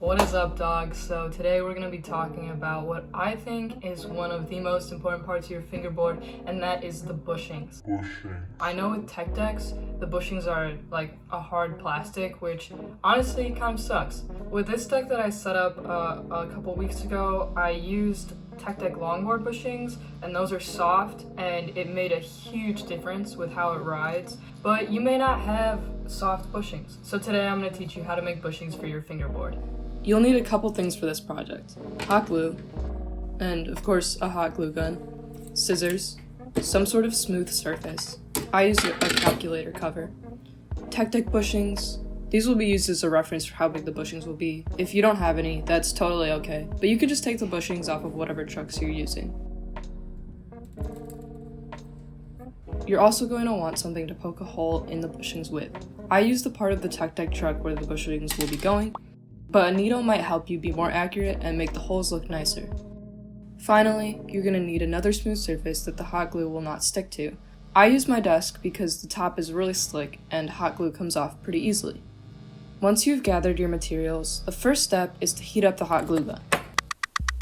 What is up, dogs? So today we're going to be talking about what I think is one of the most important parts of your fingerboard, and that is the bushings. I know with tech decks, the bushings are like a hard plastic, which honestly kind of sucks. With this deck that I set up a couple weeks ago, I used tech deck longboard bushings, and those are soft, and it made a huge difference with how it rides. But you may not have soft bushings, so today I'm going to teach you how to make bushings for your fingerboard. You'll need a couple things for this project: hot glue, and of course a hot glue gun, scissors, some sort of smooth surface. I use a calculator cover, tech deck bushings. These will be used as a reference for how big the bushings will be. If you don't have any, that's totally okay, but you can just take the bushings off of whatever trucks you're using. You're also going to want something to poke a hole in the bushings with. I use the part of the tech deck truck where the bushings will be going, but a needle might help you be more accurate and make the holes look nicer. Finally, you're going to need another smooth surface that the hot glue will not stick to. I use my desk because the top is really slick and hot glue comes off pretty easily. Once you've gathered your materials, the first step is to heat up the hot glue gun.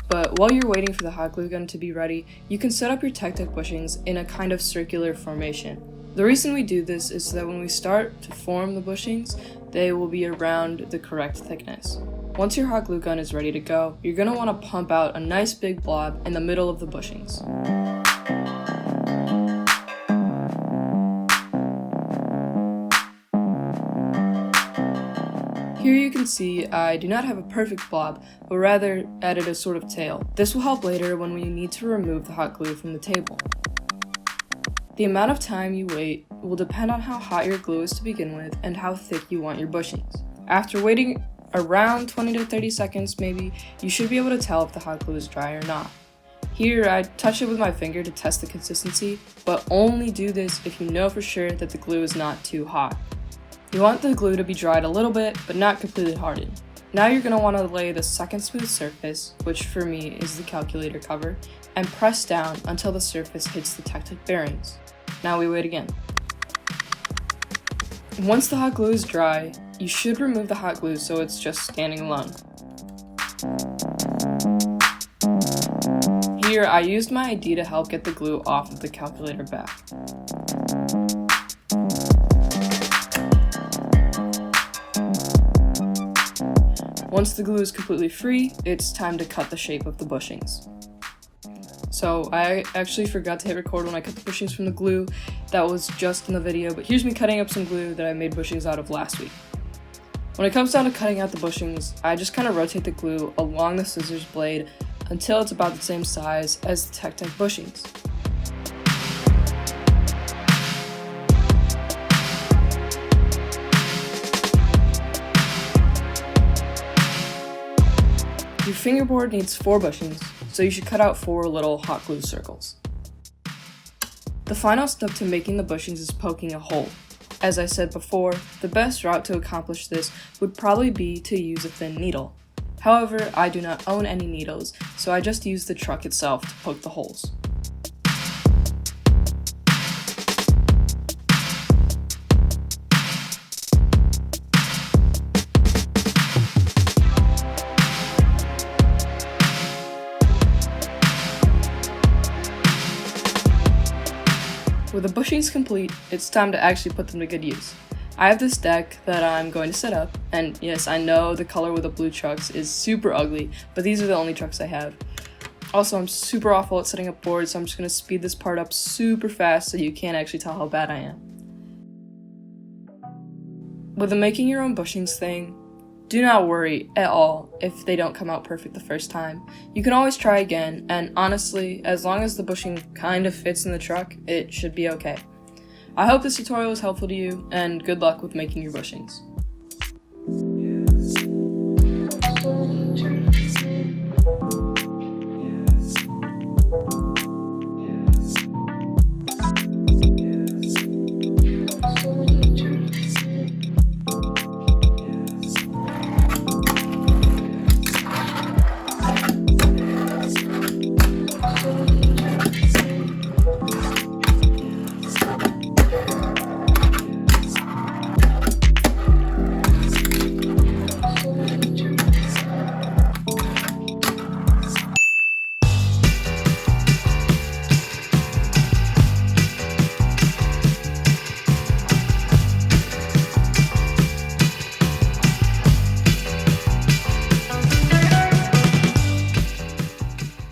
But while you're waiting for the hot glue gun to be ready, you can set up your tech deck bushings in a kind of circular formation. The reason we do this is so that when we start to form the bushings, they will be around the correct thickness. Once your hot glue gun is ready to go, you're going to want to pump out a nice big blob in the middle of the bushings. Here you can see I do not have a perfect blob, but rather added a sort of tail. This will help later when we need to remove the hot glue from the table. The amount of time you wait will depend on how hot your glue is to begin with and how thick you want your bushings. After waiting around 20 to 30 seconds maybe, you should be able to tell if the hot glue is dry or not. Here I touch it with my finger to test the consistency, but only do this if you know for sure that the glue is not too hot. You want the glue to be dried a little bit, but not completely hardened. Now you're going to want to lay the second smooth surface, which for me is the calculator cover, and press down until the surface hits the tech deck bearings. Now we wait again. Once the hot glue is dry, you should remove the hot glue so it's just standing alone. Here I used my ID to help get the glue off of the calculator back. Once the glue is completely free, it's time to cut the shape of the bushings. So I actually forgot to hit record when I cut the bushings from the glue. That was just in the video, but here's me cutting up some glue that I made bushings out of last week. When it comes down to cutting out the bushings, I just kind of rotate the glue along the scissors blade until it's about the same size as the tech deck bushings. Your fingerboard needs 4 bushings, so you should cut out 4 little hot glue circles. The final step to making the bushings is poking a hole. As I said before, the best route to accomplish this would probably be to use a thin needle. However, I do not own any needles, so I just use the truck itself to poke the holes. With the bushings complete, it's time to actually put them to good use. I have this deck that I'm going to set up, and yes, I know the color with the blue trucks is super ugly, but these are the only trucks I have. Also, I'm super awful at setting up boards, so I'm just going to speed this part up super fast so you can't actually tell how bad I am. With the making your own bushings thing, do not worry at all if they don't come out perfect the first time. You can always try again, and honestly, as long as the bushing kind of fits in the truck, it should be okay. I hope this tutorial was helpful to you, and good luck with making your bushings.